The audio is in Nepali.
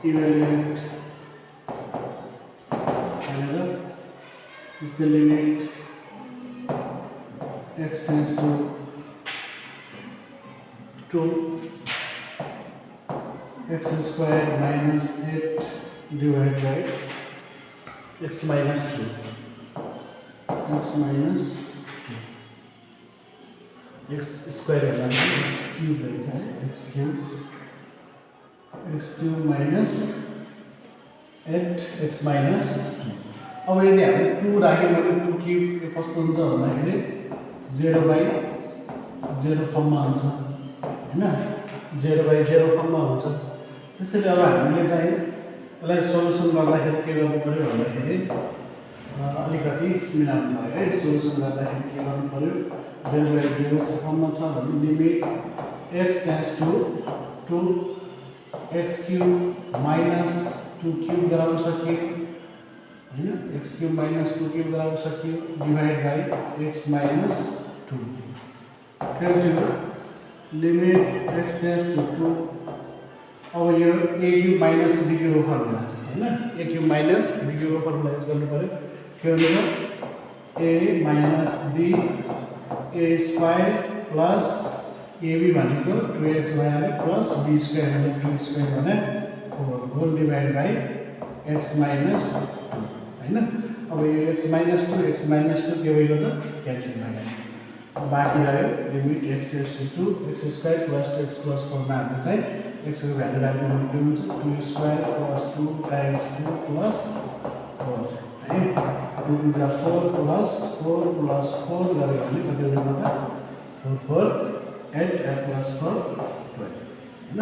evaluate is the limit x tends to 2 x squared minus 8 divided by x minus 2 x minus 2 x squared x cube है x cube minus 8 x minus 2 अब यदि हामी 2 राख्यौं भने 2 क्यूब कस्तो हुन्छ भन्दाखेरि 0/0 फर्ममा हुन्छ हैन 0/0 फर्ममा हुन्छ त्यसैले अब हामीले चाहिँ यसलाई सोलुसन गर्दाखेरि के गर्नु पर्यो भन्दाखेरि अलिकति मिलाउनु पर्यो है सोलुसन गर्दाखेरि के गर्नु पर्यो 0/0 फर्ममा छ भने limit x tends to 2 x cube minus 2 cube गराउन सकियो हैन x क्यूब minus 2 क्यूब गराउन सकियो divide by x minus 2 equal to limit x tends to 2 अब यो a cube minus b cube formula हैन a cube minus b cube formula use गर्नु पर्यो के हुन्छ a minus b a square plus ab भनेको 2x भइहाल्यो प्लस b स्क्वायर भनेको 2 स्क्वायर भने 4 whole divide by x minus 2 हैन अब यो x minus 2 के भयो त क्यान्सल भयो बाँकी रह्यो limit x tends to 2 x square plus 2x plus 4 मा हामी चाहिँ x को भ्यालु राख्नु भने के हुन्छ 2 स्क्वायर प्लस 2 टाइम्स 2 प्लस 4 है 2 * 4 प्लस 4 प्लस 4 गरे भने कति हुन्छ त 4 4 8 8 प्लस 4 12 हैन